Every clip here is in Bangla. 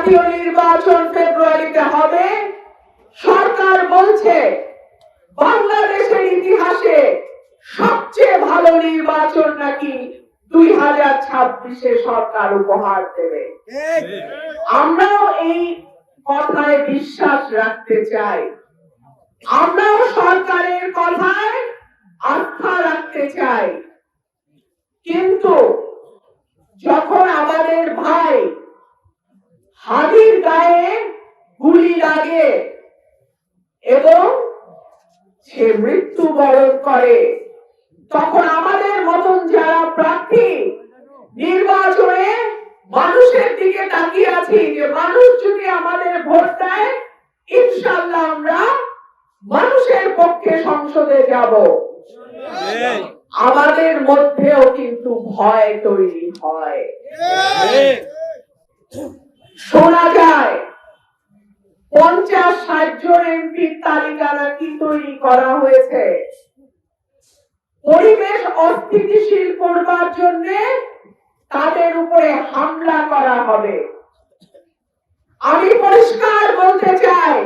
জাতীয় নির্বাচন ফেব্রুয়ারিতে হবে। সরকার বলছে বাংলাদেশের ইতিহাসে সবচেয়ে ভালো নির্বাচন নাকি 2026-এ সরকার উপহার দেবে। আমরাও এই কথায় বিশ্বাস রাখতে চাই, আমরাও সরকারের কথায় আস্থা রাখতে চাই। কিন্তু যখন আমাদের ভাই হাদির গায়ে গুলি লাগে এবং সে মৃত্যুবরণ করে, তখন আমাদের মতন যারা প্রার্থী নির্বাচনে মানুষের দিকে তাকিয়ে আছি যে মানুষ যদি আমাদের ভোট দেয় ইনশাআল্লাহ আমরা মানুষের পক্ষে সংসদে যাব। আমাদের মধ্যেও কিন্তু ভয় তৈরি হয়। শোনা যায় 50-60 জন এমপির তালিকা নাকি তৈরি করা হয়েছে পরিবেশ অস্থিতিশীল করবার জন্য, তাদের উপরে হামলা করা হবে। আমি পরিষ্কার বলতে চাই,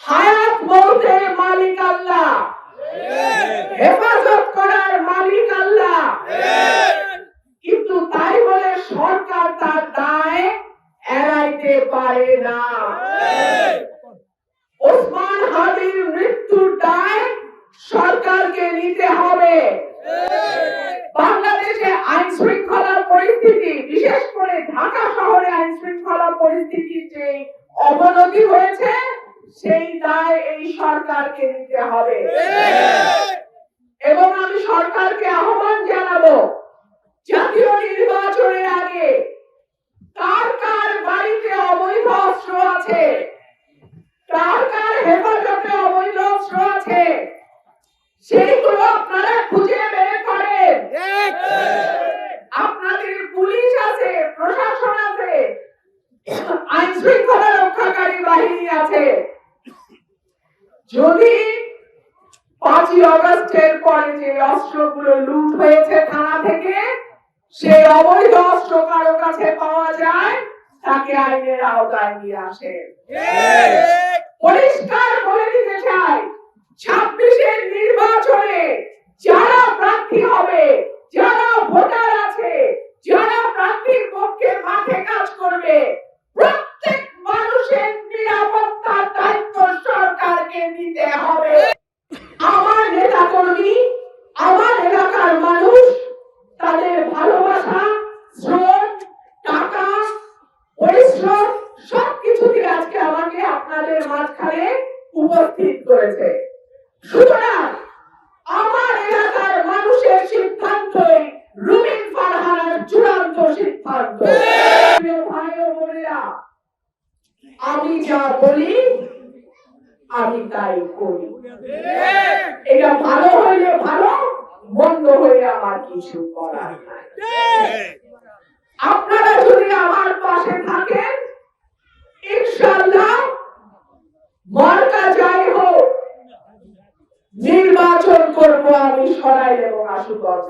হায়াত মৌতের মালিক আল্লাহ, হেফাজত করার মালিক আল্লাহ, কিন্তু তাই বলে সরকার তার দায় এড়াইতে পারে না। ওসমান হাদির মৃত্যুর দায় সরকারকে নিতে হবে। বাংলাদেশে আইন শৃঙ্খলা পরিস্থিতি, বিশেষ করে ঢাকা শহরে আইন শৃঙ্খলা পরিস্থিতির যে অবনতি হয়েছে সেই দায় এই সরকারকে নিতে হবে। এবং আমি সরকারকে আহ্বান জানাবো, জাতীয় নির্বাচনের আগে কার কার বাড়িতে অবৈধ অস্ত্র আছে, কার কার হেফাজতে অবৈধ অস্ত্র আছে, সেইগুলো আপনারা খুঁজে বের করেন। আপনাদের পুলিশ আছে, প্রশাসন আছে, আইন শৃঙ্খলা রক্ষাকারী বাহিনী আছে। যদি 5ই আগস্টের পরে যে অস্ত্রগুলো লুট হয়েছে থানা থেকে, সেই অবৈধ অস্ত্র কারো কাছে পাওয়া যায়, তাকে আইনের আওতায় নিয়ে আসে। পরিষ্কার বলে দিতে চাই, 26-এর নির্বাচনে যারা প্রার্থী হবে, যারা ভোটার আছে, যারা প্রার্থীর পক্ষে মাঠে কাজ করবে, প্রত্যেক মানুষের নিরাপত্তার দায়িত্ব সরকারকে নিতে হবে। আমার নেতাকর্মী, আমার এলাকার মানুষ তাদের ভালোবাসা, শ্রম, টাকা, পরিশ্রম সবকিছু দিয়ে আজকে আমাকে আপনাদের মাঝখানে উপস্থিত করেছে। সুতরাং আমার এলাকার মানুষের সিদ্ধান্তই রুমিন ফারহানার চূড়ান্ত সিদ্ধান্ত। ভাই ও বোনেরা, আমি যা বলি আমি তাই করি। এটা ভালো হইলে ভালো, মন্দ হইলে আমার কিছু করার নাই। আপনারা যদি আমার পাশে থাকেন ইনশাআল্লাহ মার্কা যাই হোক নির্বাচন করবো আমি সরাইল এবং আশুগঞ্জ।